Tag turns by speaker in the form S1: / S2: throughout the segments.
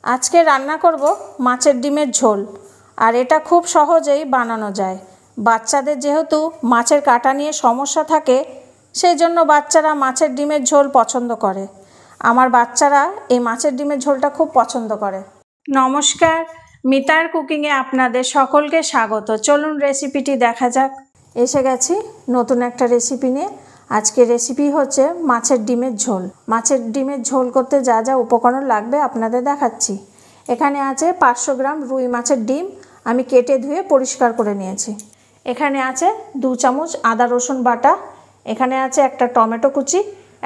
S1: আজকে রান্না করব মাছের ডিমের ঝোল। আর এটা খুব সহজেই বানানো যায়। বাচ্চাদের যেহেতু মাছের কাঁটা নিয়ে সমস্যা থাকে, সেই জন্য বাচ্চারা মাছের ডিমের ঝোল পছন্দ করে। আমার বাচ্চারা এই মাছের ডিমের ঝোলটা খুব পছন্দ করে। নমস্কার, মিতার কুকিংয়ে আপনাদের সকলকে স্বাগত। চলুন রেসিপিটি দেখা যাক। এসে গেছি নতুন একটা রেসিপি নিয়ে। আজকের রেসিপি হচ্ছে মাছের ডিমের ঝোল। মাছের ডিমের ঝোল করতে যা যা উপকরণ লাগবে আপনাদের দেখাচ্ছি। এখানে আছে 500 গ্রাম রুই মাছের ডিম, আমি কেটে ধুয়ে পরিষ্কার করে নিয়েছি। এখানে আছে 2 চামচ আদা রসুন বাটা। এখানে আছে একটা টমেটো কুচি,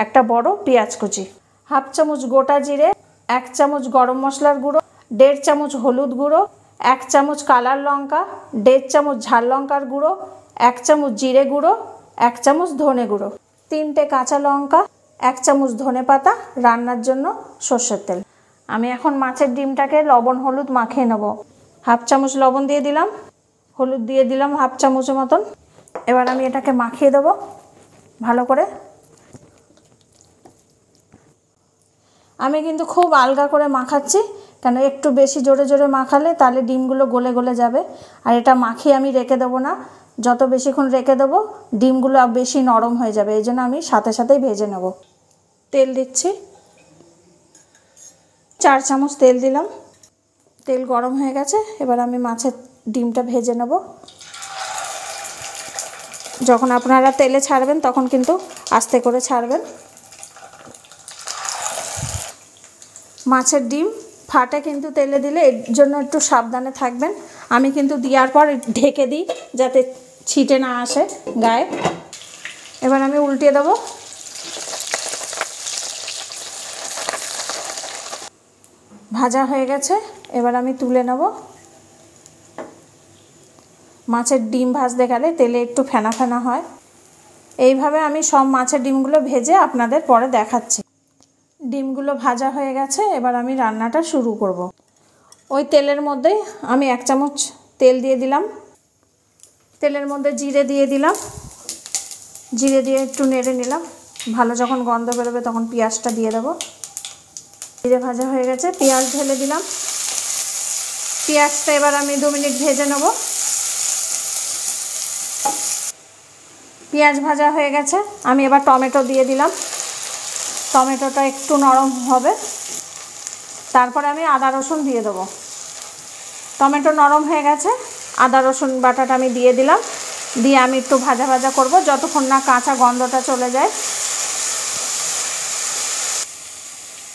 S1: একটা বড় পেঁয়াজ কুচি, হাফ চামচ গোটা জিরে, 1 চামচ গরম মশলার গুঁড়ো, 1.5 চামচ হলুদ গুঁড়ো, 1 চামচ কালার লঙ্কা, 1.5 চামচ ঝাল লঙ্কার গুঁড়ো, 1 চামচ জিরে গুঁড়ো, 1 চামচ ধনে গুঁড়ো, 3টে কাঁচা লঙ্কা, 1 চামচ ধনে পাতা, রান্নার জন্য সর্ষের তেল। আমি এখন মাছের ডিমটাকে লবণ হলুদ মাখিয়ে নেব। হাফ চামচ লবণ দিয়ে দিলাম, হলুদ দিয়ে দিলাম হাফ চামচের মতন। এবার আমি এটাকে মাখিয়ে দেব ভালো করে। আমি কিন্তু খুব আলগা করে মাখাচ্ছি, কেন একটু বেশি জোরে জোরে মাখালে তাহলে ডিমগুলো গলে গলে যাবে। আর এটা মাখিয়ে আমি রেখে দেবো না, যত বেশিক্ষণ রেখে দেবো ডিমগুলো বেশি নরম হয়ে যাবে। এই জন্য আমি সাথে সাথেই ভেজে নেব। তেল দিচ্ছি, 4 চামচ তেল দিলাম। তেল গরম হয়ে গেছে, এবার আমি মাছের ডিমটা ভেজে নেব। যখন আপনারা তেলে ছাড়বেন তখন কিন্তু আস্তে করে ছাড়বেন। মাছের ডিম ফাটে কিন্তু তেলে দিলে, এর জন্য একটু সাবধানে থাকবেন। আমি কিন্তু দেওয়ার পর ঢেকে দিই যাতে ছিটে না আসে গায়ে। এবার আমি উল্টে দেবো। ভাজা হয়ে গেছে, এবার আমি তুলে নেব। মাছের ডিম ভাজতে গেলে তেলে একটু ফেনা ফেনা হয়। এইভাবে আমি সব মাছের ডিমগুলো ভেজে আপনাদের পরে দেখাচ্ছি। ডিমগুলো ভাজা হয়ে গেছে, এবার আমি রান্নাটা শুরু করব। ওই তেলের মধ্যেই আমি 1 চামচ তেল দিয়ে দিলাম। তেলের মধ্যে জিরে দিয়ে দিলাম। জিরে দিয়ে একটু নেড়ে নিলাম। ভালো যখন গন্ধ বেরোবে তখন পেঁয়াজটা দিয়ে দেবো। জিরে ভাজা হয়ে গেছে, পেঁয়াজ ঢেলে দিলাম। পেঁয়াজটা এবার আমি 2 মিনিট ভেজে নেব। পেঁয়াজ ভাজা হয়ে গেছে, আমি এবার টমেটো দিয়ে দিলাম। টমেটোটা একটু নরম হবে, তারপরে আমি আদা রসুন দিয়ে দেবো। টমেটো নরম হয়ে গেছে, আদা রসুন বাটাটা আমি দিয়ে দিলাম। দিয়ে আমি একটু ভাজা ভাজা করব যতক্ষণ না কাঁচা গন্ধটা চলে যায়।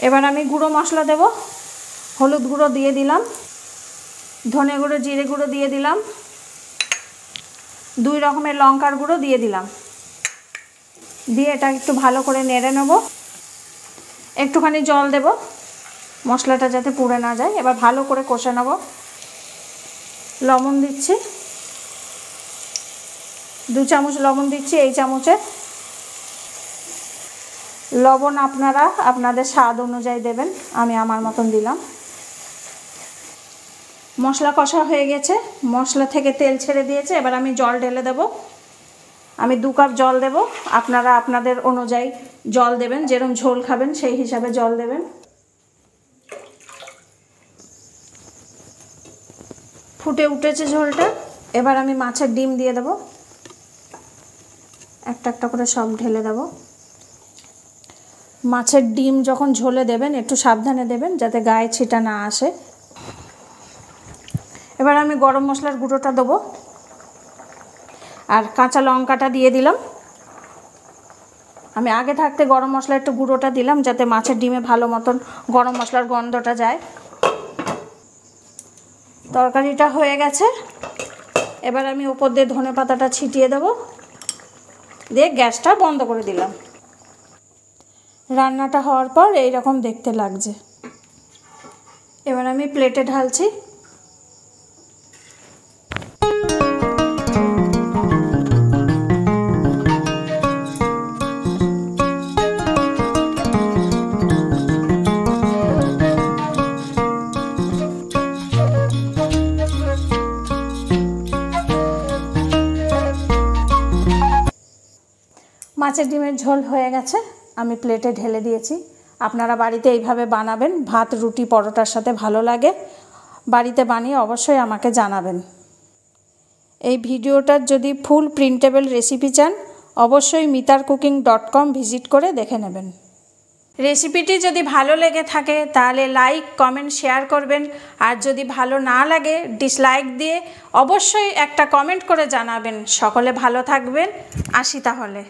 S1: এবার আমি গুঁড়ো মশলা দেব। হলুদ গুঁড়ো দিয়ে দিলাম, ধনে গুঁড়ো জিরে গুঁড়ো দিয়ে দিলাম, 2 রকমের লঙ্কার গুঁড়ো দিয়ে দিলাম। দিয়ে এটা একটু ভালো করে নেড়ে নেব। একটুখানি জল দেব মশলাটা যাতে পুড়ে না যায়। এবার ভালো করে কষে নেব। লবণ দিচ্ছি, 2 চামচ লবণ দিচ্ছি এই চামচে। লবণ আপনারা আপনাদের স্বাদ অনুযায়ী দেবেন, আমি আমার মতন দিলাম। মশলা কষা হয়ে গেছে, মশলা থেকে তেল ছেড়ে দিয়েছে। এবার আমি জল ঢেলে দেব। আমি 2 কাপ জল দেব। আপনারা আপনাদের অনুযায়ী জল দেবেন, যেরকম ঝোল খাবেন সেই হিসাবে জল দেবেন। ফুটে উঠেছে ঝোলটা, এবার আমি মাছের ডিম দিয়ে দেব। একটা একটা করে সব ঢেলে দেব। মাছের ডিম যখন ঝোলে দেবেন একটু সাবধানে দেবেন যাতে গায়ে ছিটা না আসে। এবার আমি গরম মশলার গুঁড়োটা দেবো আর কাঁচা লঙ্কাটা দিয়ে দিলাম। আমি আগে থাকতে গরম মশলার একটু গুঁড়োটা দিলাম যাতে মাছের ডিমে ভালো মতন গরম মশলার গন্ধটা যায়। তরকারিটা হয়ে গেছে, এবার আমি উপর দিয়ে ধনে পাতাটা ছিটিয়ে দেবো। দিয়ে গ্যাসটা বন্ধ করে দিলাম। রান্নাটা হওয়ার পর এইরকম দেখতে লাগছে। এবার আমি প্লেটে ঢালছি। মাছের ডিমের ঝোল হয়ে গেছে, আমি প্লেটে ঢেলে দিয়েছি। আপনারা বাড়িতে এইভাবে বানাবেন, ভাত রুটি পরোটার সাথে ভালো লাগে। বাড়িতে বানিয়ে অবশ্যই আমাকে জানাবেন। এই ভিডিওটার যদি ফুল প্রিন্টেবল রেসিপি চান অবশ্যই mitarcooking.com ভিজিট করে দেখে নেবেন। রেসিপিটি যদি ভালো লেগে থাকে তাহলে লাইক কমেন্ট শেয়ার করবেন, আর যদি ভালো না লাগে ডিসলাইক দিয়ে অবশ্যই একটা কমেন্ট করে জানাবেন। সকলে ভালো থাকবেন, আসি তাহলে।